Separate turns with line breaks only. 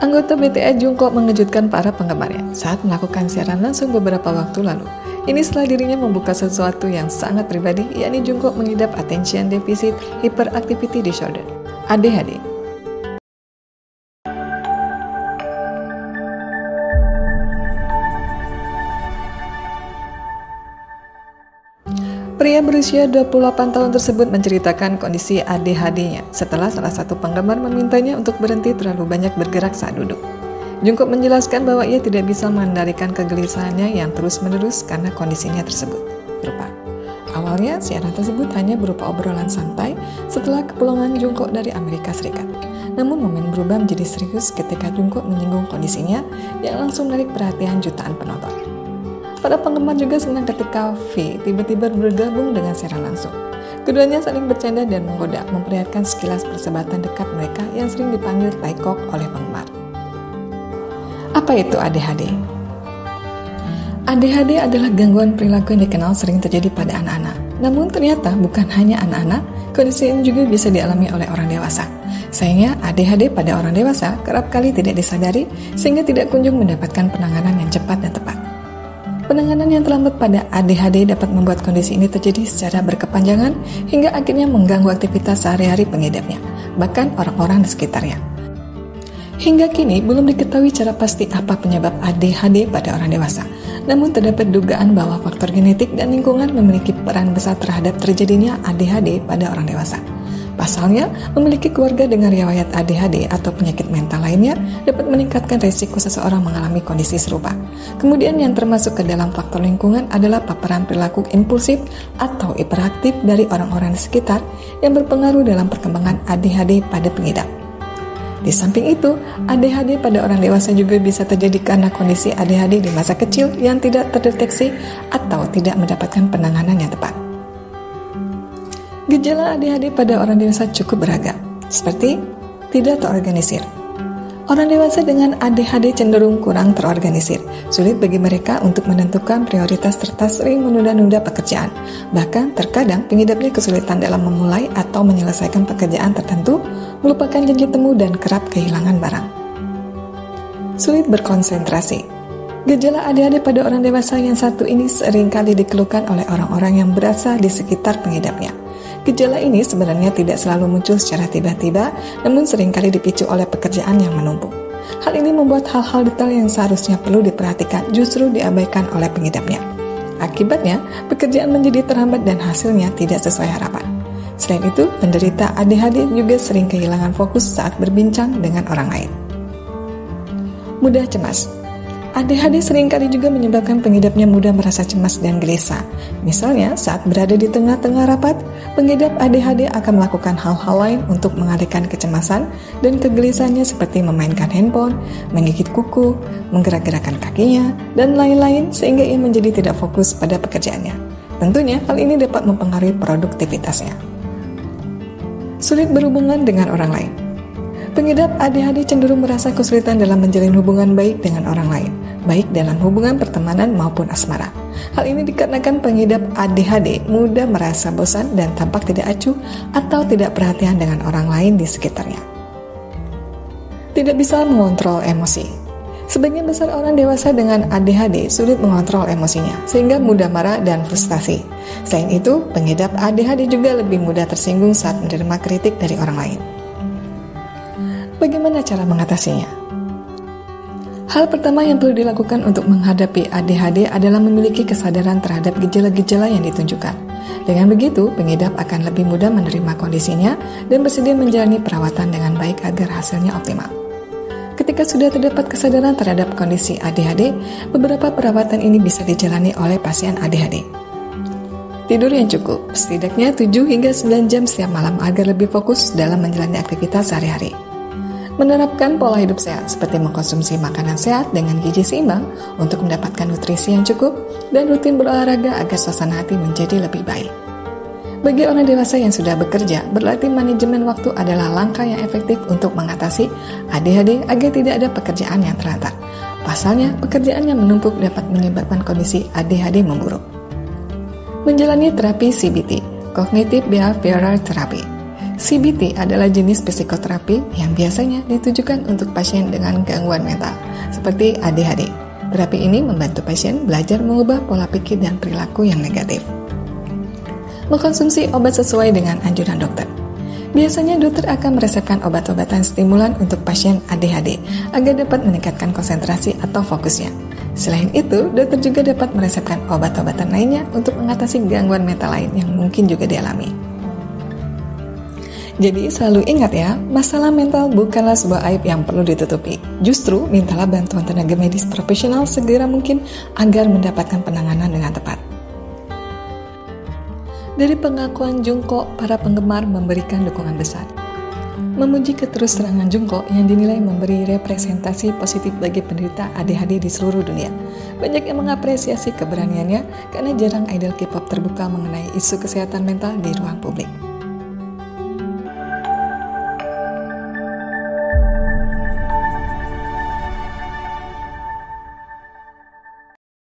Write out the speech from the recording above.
Anggota BTS Jungkook mengejutkan para penggemarnya saat melakukan siaran langsung beberapa waktu lalu. Ini setelah dirinya membuka sesuatu yang sangat pribadi, yakni Jungkook mengidap Attention Deficit Hyperactivity Disorder (ADHD). Pria berusia 28 tahun tersebut menceritakan kondisi ADHD-nya setelah salah satu penggemar memintanya untuk berhenti terlalu banyak bergerak saat duduk. Jungkook menjelaskan bahwa ia tidak bisa mengendalikan kegelisahannya yang terus-menerus karena kondisinya tersebut. Awalnya, siaran tersebut hanya berupa obrolan santai setelah kepulangan Jungkook dari Amerika Serikat. Namun momen berubah menjadi serius ketika Jungkook menyinggung kondisinya yang langsung menarik perhatian jutaan penonton. Para penggemar juga senang ketika V tiba-tiba bergabung dengan siaran langsung. Keduanya saling bercanda dan menggoda, memperlihatkan sekilas persahabatan dekat mereka yang sering dipanggil Taekook oleh penggemar. Apa itu ADHD? ADHD adalah gangguan perilaku yang dikenal sering terjadi pada anak-anak. Namun ternyata bukan hanya anak-anak, kondisi ini juga bisa dialami oleh orang dewasa. Sayangnya ADHD pada orang dewasa kerap kali tidak disadari sehingga tidak kunjung mendapatkan penanganan yang cepat dan tepat. Penanganan yang terlambat pada ADHD dapat membuat kondisi ini terjadi secara berkepanjangan hingga akhirnya mengganggu aktivitas sehari-hari pengidapnya, bahkan orang-orang di sekitarnya. Hingga kini belum diketahui secara pasti apa penyebab ADHD pada orang dewasa. Namun terdapat dugaan bahwa faktor genetik dan lingkungan memiliki peran besar terhadap terjadinya ADHD pada orang dewasa. Pasalnya, memiliki keluarga dengan riwayat ADHD atau penyakit mental lainnya dapat meningkatkan resiko seseorang mengalami kondisi serupa. Kemudian yang termasuk ke dalam faktor lingkungan adalah paparan perilaku impulsif atau hiperaktif dari orang-orang di sekitar yang berpengaruh dalam perkembangan ADHD pada pengidap. Di samping itu, ADHD pada orang dewasa juga bisa terjadi karena kondisi ADHD di masa kecil yang tidak terdeteksi atau tidak mendapatkan penanganan yang tepat. Gejala ADHD pada orang dewasa cukup beragam, seperti tidak terorganisir. Orang dewasa dengan ADHD cenderung kurang terorganisir, sulit bagi mereka untuk menentukan prioritas serta sering menunda-nunda pekerjaan. Bahkan terkadang pengidapnya kesulitan dalam memulai atau menyelesaikan pekerjaan tertentu, melupakan janji temu dan kerap kehilangan barang. Sulit berkonsentrasi. Gejala ADHD pada orang dewasa yang satu ini seringkali dikeluhkan oleh orang-orang yang berasal di sekitar pengidapnya. Gejala ini sebenarnya tidak selalu muncul secara tiba-tiba, namun seringkali dipicu oleh pekerjaan yang menumpuk. Hal ini membuat hal-hal detail yang seharusnya perlu diperhatikan justru diabaikan oleh pengidapnya. Akibatnya, pekerjaan menjadi terhambat dan hasilnya tidak sesuai harapan. Selain itu, penderita ADHD juga sering kehilangan fokus saat berbincang dengan orang lain. Mudah cemas. ADHD seringkali juga menyebabkan pengidapnya mudah merasa cemas dan gelisah. Misalnya, saat berada di tengah-tengah rapat, pengidap ADHD akan melakukan hal-hal lain untuk mengalihkan kecemasan dan kegelisahannya seperti memainkan handphone, menggigit kuku, menggerak-gerakkan kakinya, dan lain-lain sehingga ia menjadi tidak fokus pada pekerjaannya. Tentunya, hal ini dapat mempengaruhi produktivitasnya. Sulit berhubungan dengan orang lain. Pengidap ADHD cenderung merasa kesulitan dalam menjalin hubungan baik dengan orang lain, baik dalam hubungan pertemanan maupun asmara. Hal ini dikarenakan pengidap ADHD mudah merasa bosan dan tampak tidak acuh atau tidak perhatian dengan orang lain di sekitarnya. Tidak bisa mengontrol emosi. Sebagian besar orang dewasa dengan ADHD sulit mengontrol emosinya, sehingga mudah marah dan frustasi. Selain itu, pengidap ADHD juga lebih mudah tersinggung saat menerima kritik dari orang lain. Bagaimana cara mengatasinya? Hal pertama yang perlu dilakukan untuk menghadapi ADHD adalah memiliki kesadaran terhadap gejala-gejala yang ditunjukkan. Dengan begitu, pengidap akan lebih mudah menerima kondisinya dan bersedia menjalani perawatan dengan baik agar hasilnya optimal. Ketika sudah terdapat kesadaran terhadap kondisi ADHD, beberapa perawatan ini bisa dijalani oleh pasien ADHD. Tidur yang cukup, setidaknya 7 hingga 9 jam setiap malam agar lebih fokus dalam menjalani aktivitas sehari-hari. Menerapkan pola hidup sehat seperti mengkonsumsi makanan sehat dengan gizi seimbang untuk mendapatkan nutrisi yang cukup dan rutin berolahraga agar suasana hati menjadi lebih baik. Bagi orang dewasa yang sudah bekerja, berlatih manajemen waktu adalah langkah yang efektif untuk mengatasi ADHD agar tidak ada pekerjaan yang terlantar. Pasalnya, pekerjaan yang menumpuk dapat menyebabkan kondisi ADHD memburuk. Menjalani terapi CBT, Cognitive Behavioral Therapy. CBT adalah jenis psikoterapi yang biasanya ditujukan untuk pasien dengan gangguan mental, seperti ADHD. Terapi ini membantu pasien belajar mengubah pola pikir dan perilaku yang negatif. Mengkonsumsi obat sesuai dengan anjuran dokter. Biasanya dokter akan meresepkan obat-obatan stimulan untuk pasien ADHD agar dapat meningkatkan konsentrasi atau fokusnya. Selain itu, dokter juga dapat meresepkan obat-obatan lainnya untuk mengatasi gangguan mental lain yang mungkin juga dialami. Jadi selalu ingat ya, masalah mental bukanlah sebuah aib yang perlu ditutupi. Justru mintalah bantuan tenaga medis profesional segera mungkin agar mendapatkan penanganan dengan tepat. Dari pengakuan Jungkook, para penggemar memberikan dukungan besar. Memuji keterus-terangan Jungkook yang dinilai memberi representasi positif bagi penderita ADHD di seluruh dunia. Banyak yang mengapresiasi keberaniannya karena jarang idol K-pop terbuka mengenai isu kesehatan mental di ruang publik.